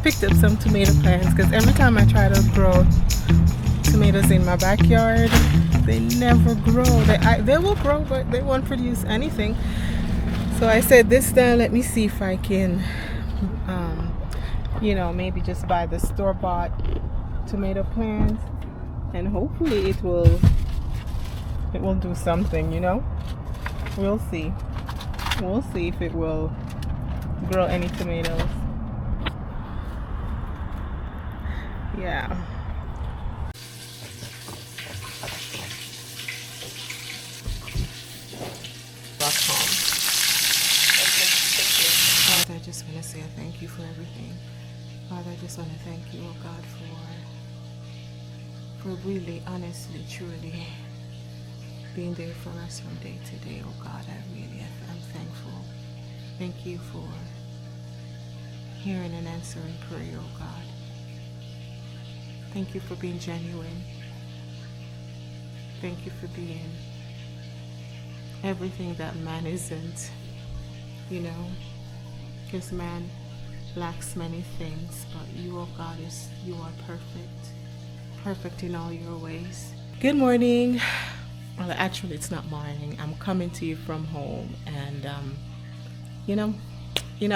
picked up some tomato plants because every time I try to grow tomatoes in my backyard, they never grow. They will grow, but they won't produce anything. So I said this time, let me see if I can, maybe just buy the store-bought tomato plants, and hopefully it will do something. We'll see. We'll see if it will grow any tomatoes. Yeah. Father, I just want to say thank you for everything. Father, I just want to thank you, oh God, for really, honestly, truly being there for us from day to day, oh God. I'm thankful. Thank you for hearing and answering prayer, oh God. Thank you for being genuine. Thank you for being everything that man isn't, because man lacks many things, but you, oh God, you are perfect in all your ways. Good morning. Well, actually, it's not morning. I'm coming to you from home, and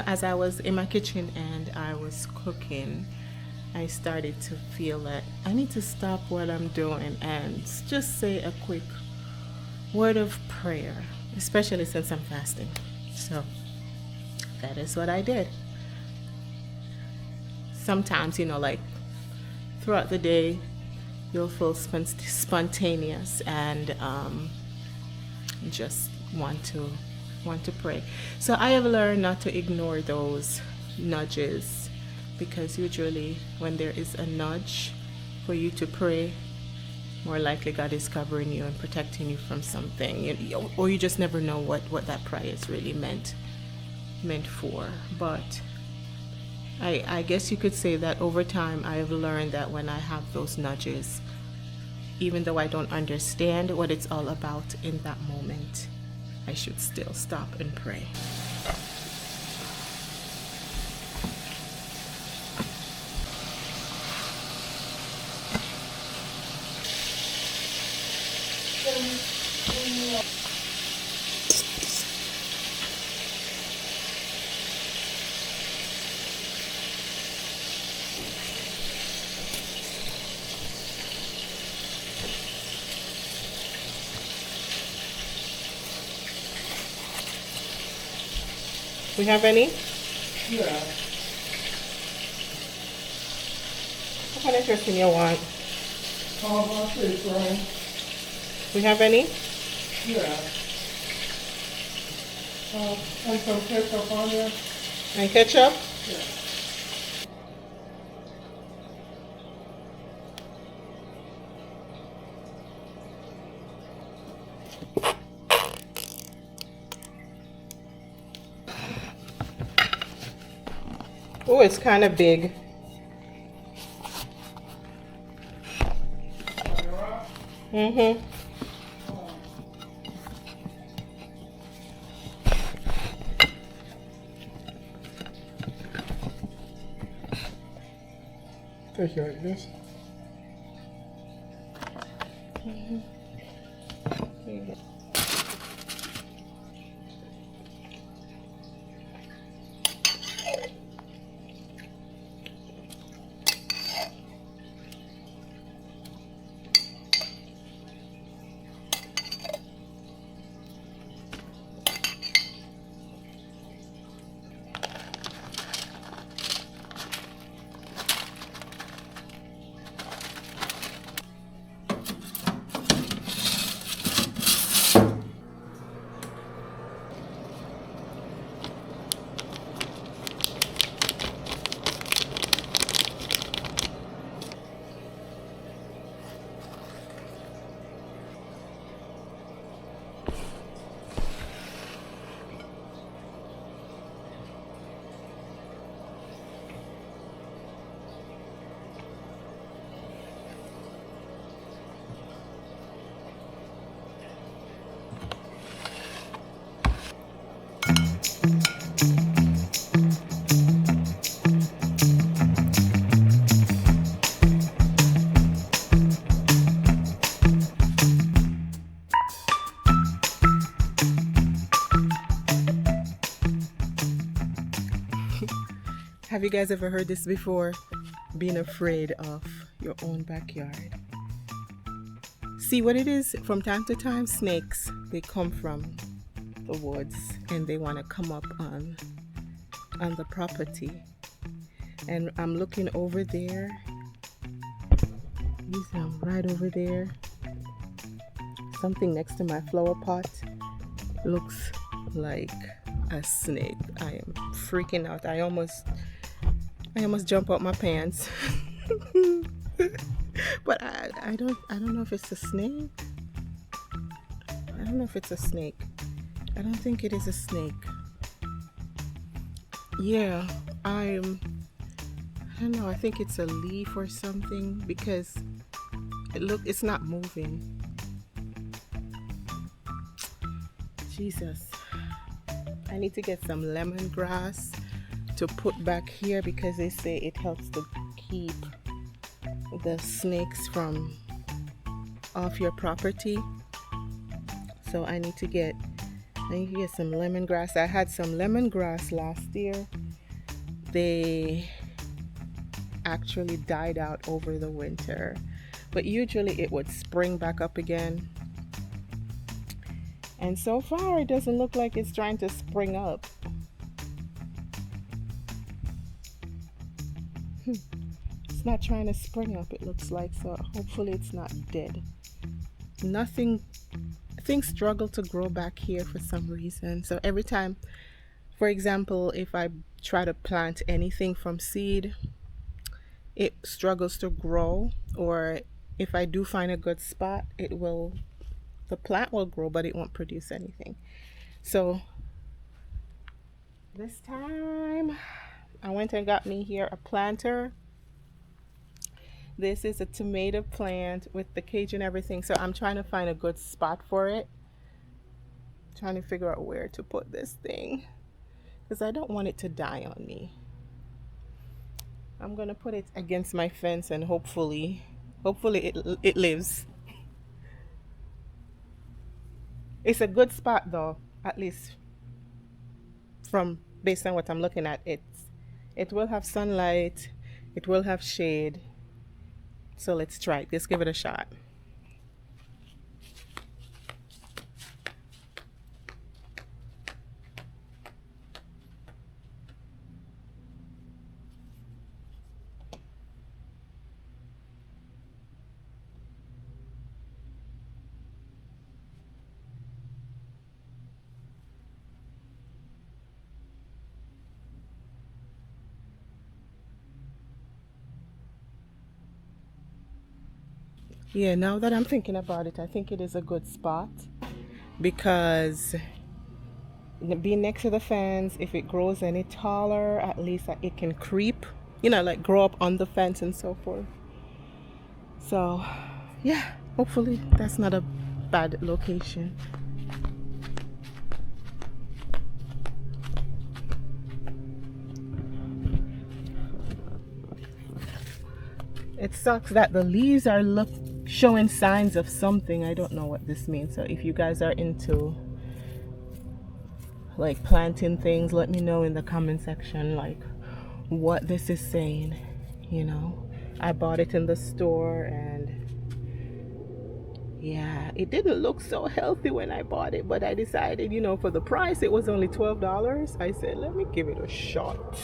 as I was in my kitchen and I was cooking, I started to feel that I need to stop what I'm doing and just say a quick word of prayer, especially since I'm fasting. So that is what I did. Sometimes, like throughout the day, you'll feel spontaneous and just want to pray. So I have learned not to ignore those nudges, because usually when there is a nudge for you to pray, more likely God is covering you and protecting you from something, or you just never know what that prayer is really meant for. But I guess you could say that over time I have learned that when I have those nudges, even though I don't understand what it's all about in that moment, I should still stop and pray. We have any? Yeah. What kind of dressing you want? How about this, right? We have any? Yeah. And some ketchup on there? And ketchup? Yeah. Oh, it's kind of big. Mm-hmm. Take it like this. Have you guys ever heard this before? Being afraid of your own backyard. See what it is? From time to time, snakes, they come from the woods and they want to come up on the property. And I'm looking over there. You see, I'm right over there. Something next to my flower pot looks like a snake. I am freaking out. I almost jump out my pants. But I don't know if it's a snake. I don't know if it's a snake. I don't think it is a snake. Yeah, I don't know. I think it's a leaf or something because it's not moving. Jesus. I need to get some lemongrass to put back here because they say it helps to keep the snakes from off your property. So I need to get some lemongrass. I had some lemongrass last year. They actually died out over the winter, but usually it would spring back up again. And so far it doesn't look like it's trying to spring up. It's not trying to spring up, it looks like, so hopefully it's not dead. Things struggle to grow back here for some reason. So every time, for example, if I try to plant anything from seed, it struggles to grow, or if I do find a good spot, the plant will grow, but it won't produce anything. So this time I went and got me here a planter. This is a tomato plant with the cage and everything. So I'm trying to find a good spot for it. Trying to figure out where to put this thing because I don't want it to die on me. I'm gonna put it against my fence and hopefully it lives. It's a good spot though, at least from based on what I'm looking at. It will have sunlight, it will have shade. So let's try it. Let's give it a shot. Yeah, now that I'm thinking about it, I think it is a good spot because being next to the fence, if it grows any taller, at least it can creep, like grow up on the fence and so forth. So, yeah, hopefully that's not a bad location. It sucks that the leaves are showing signs of something. I don't know what this means. So if you guys are into like planting things, let me know in the comment section like what this is saying. I bought it in the store and yeah, it didn't look so healthy when I bought it, but I decided, for the price, it was only $12. I said, let me give it a shot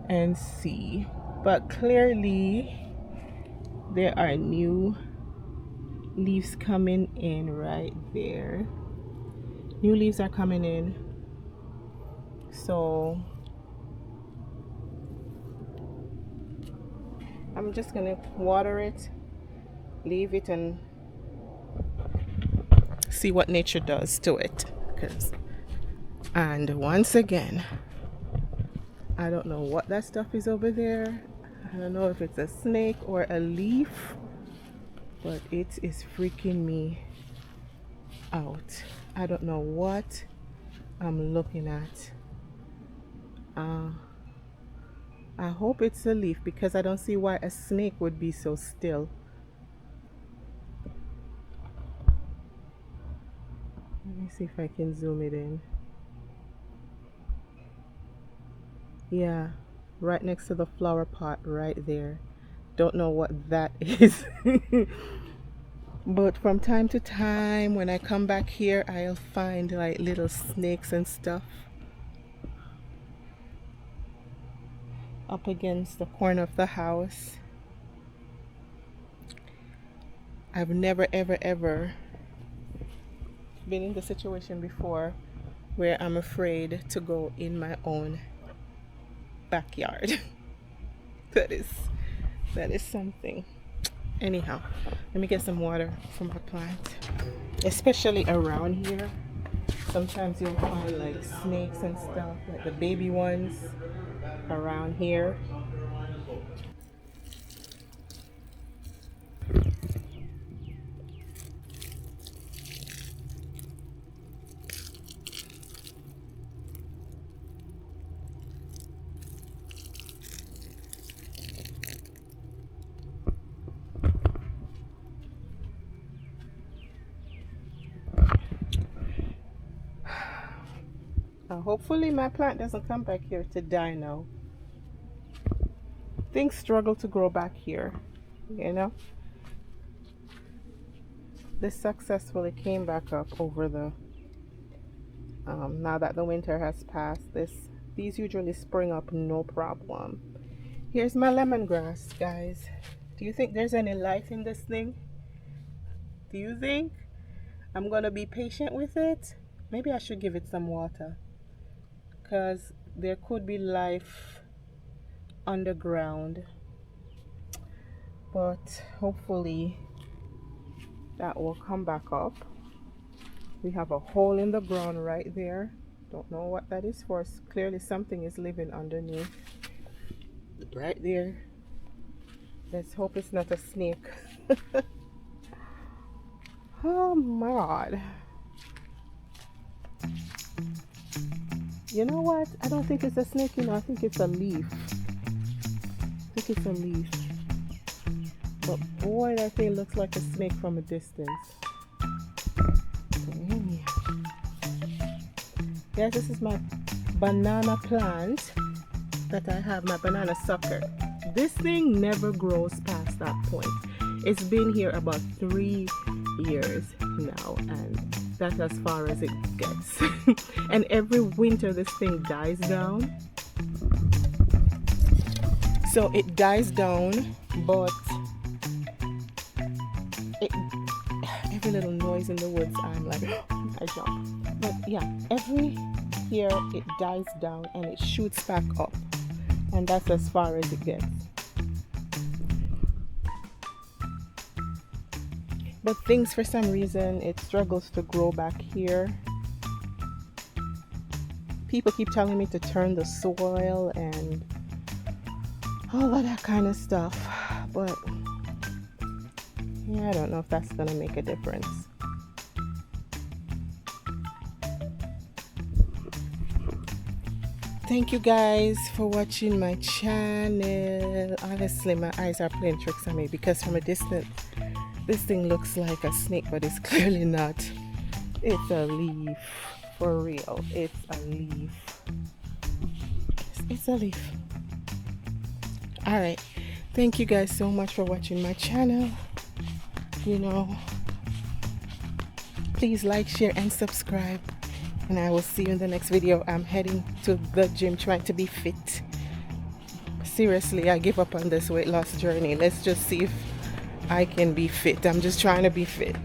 and see. But clearly there are new leaves coming in right there. New leaves are coming in. So I'm just gonna water it, leave it, and see what nature does to it. And once again, I don't know what that stuff is over there. I don't know if it's a snake or a leaf, but it is freaking me out. I don't know what I'm looking at. I hope it's a leaf because I don't see why a snake would be so still. Let me see if I can zoom it in. Yeah, right next to the flower pot right there. Don't know what that is. But from time to time when I come back here, I'll find like little snakes and stuff up against the corner of the house. I've never ever been in the situation before where I'm afraid to go in my own backyard. that is something. Anyhow, let me get some water for my plant. Especially around here, sometimes you'll find like snakes and stuff, like the baby ones around here. Hopefully my plant doesn't come back here to die now. Things struggle to grow back here, you know. This successfully came back up over the now that the winter has passed. These usually spring up no problem. Here's my lemongrass, guys. Do you think there's any life in this thing? Do you think I'm gonna be patient with it? Maybe I should give it some water, because there could be life underground, but hopefully that will come back up. We have a hole in the ground right there. Don't know what that is for. Clearly something is living underneath right there. Let's hope it's not a snake. Oh my God. You know what? I don't think it's a snake, you know. I think it's a leaf. I think it's a leaf. But boy, that thing looks like a snake from a distance. Guys, this is my banana plant that I have, my banana sucker. This thing never grows past that point. It's been here about 3 years now, and that's as far as it gets. And every winter this thing dies down. So it dies down, but every little noise in the woods, I'm like, I jump. But yeah, every year it dies down and it shoots back up, and that's as far as it gets. But things, for some reason, it struggles to grow back here. People keep telling me to turn the soil and all of that kind of stuff, but yeah, I don't know if that's gonna make a difference. Thank you guys for watching my channel. Honestly, my eyes are playing tricks on me, because from a distance this thing looks like a snake, but it's clearly not. It's a leaf, for real. It's a leaf. It's a leaf. All right, thank you guys so much for watching my channel. You know, please like, share and subscribe, and I will see you in the next video. I'm heading to the gym trying to be fit. Seriously, I give up on this weight loss journey. Let's just see if I can be fit. I'm just trying to be fit.